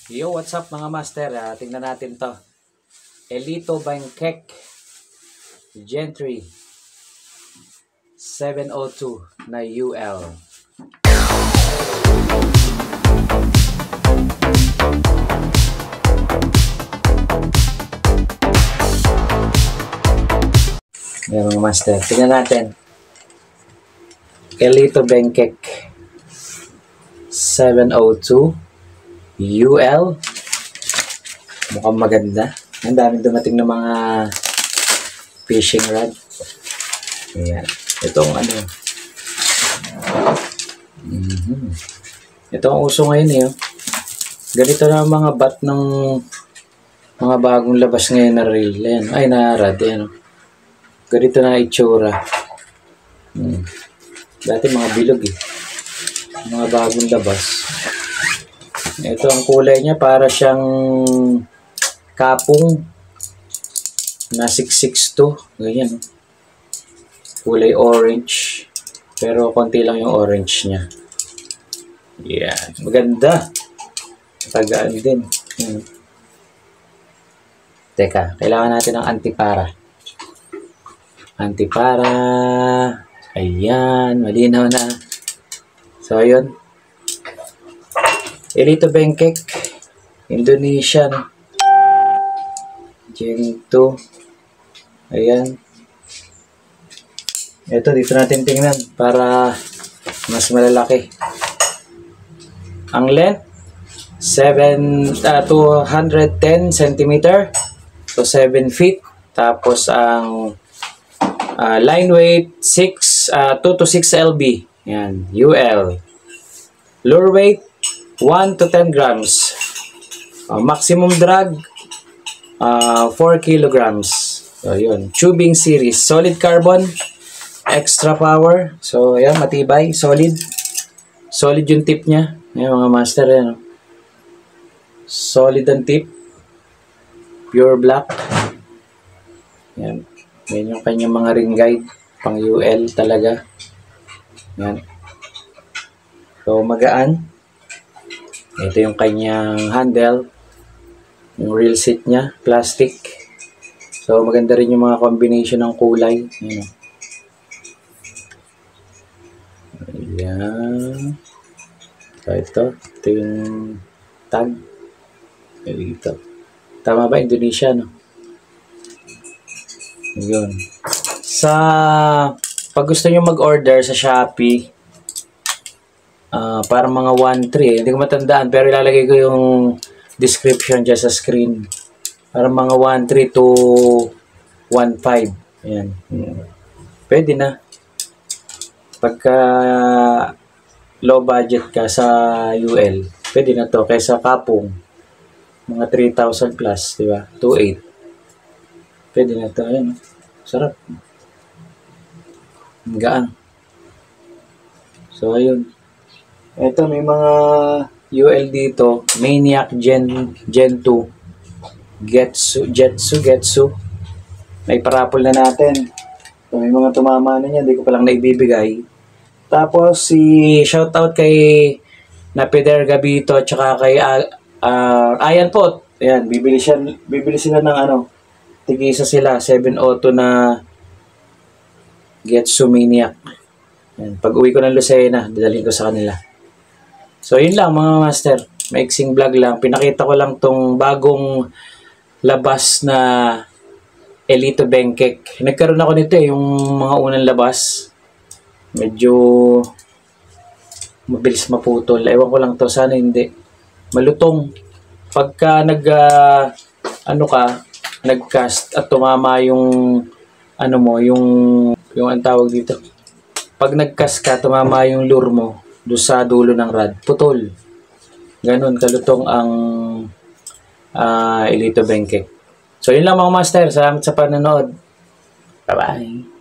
Yo, what's up mga master? Tingnan natin to. Elito Bangkek Gen 3 702 na UL. Yan mga master. Tingnan natin. Elito Bangkek 702 UL. Mukhang maganda. Ang daming dumating na mga fishing rod. Ayan. Itong ano. Ito ang uso ngayon eh. Ganito na ang mga bat ng mga bagong labas ngayon na reel. Ayan. Ay, na rod. Ayan. Ganito na itsura. Dati mga bilog eh. Mga bagong labas. Ito ang kulay niya, para siyang kapong na 662. Ganyan. Kulay orange. Pero konti lang yung orange niya. Yan. Maganda. Tagaan din. Teka, kailangan natin ng antipara. Antipara. Ayan. Malinaw na. So, ayun. Elito Bangkek, Indonesia, Gen 2. Ayan. Ito, dito natin tingnan para mas malalaki. Ang length, 210 cm to 7 feet. Tapos ang line weight, 2 to 6 lb. Yan, UL. Lure weight, 1 to 10 grams. Maximum drag, 4 kilograms. So, yun. Tubing series. Solid carbon. Extra power. So, ayan. Matibay. Solid. Solid yung tip niya. Ayan, mga master. Ayan. Solid ang tip. Pure black. Ayan. Ayan yung kanyang mga ring guide. Pang UL talaga. Ayan. So, magaan. Ito yung kanyang handle. Yung reel seat niya. Plastic. So, maganda rin yung mga combination ng kulay. Ayan. So, ito. Ito yung tag. Dito. Tama ba? Indonesia, no? Yun. Pag gusto nyo mag-order sa Shopee, para mga 1.3 hindi ko matandaan, pero ilalagay ko yung description dyan sa screen. Para mga 1.3 to 1.5. Ayan. Pwede na. Pagka low budget ka sa UL, pwede na to. Kaysa kapong mga 3,000 plus, diba? 2.8. Pwede na to. Ayan. Sarap. Gaan. So, ayun. Ito, may mga UL dito. Maniac Gen 2. Getsu. May parapol na natin. So, may mga tumama na niya. Hindi ko palang naibibigay. Tapos, shoutout kay Napeder Gabito at saka kay Ayan po. Ayan, bibili sila ng ano. Tigisa sila. 702 na Getsu Maniac. Ayan, pag uwi ko ng Lucena, dadalhin ko sa kanila. So, yun lang mga master. Maiksing vlog lang. Pinakita ko lang tong bagong labas na Elito Bangkek. Nagkaroon ako nito yung mga unang labas. Medyo mabilis maputol. Ewan ko lang to. Sana hindi. Malutong. Pagka nag-cast at tumama yung yung ang tawag dito. Pag nag-cast ka, tumama yung lure mo doon sa dulo ng rod, putol. Ganon kalutong ang Elito Bangkek. So, yun lang mga master. Salamat sa panonood. Bye-bye.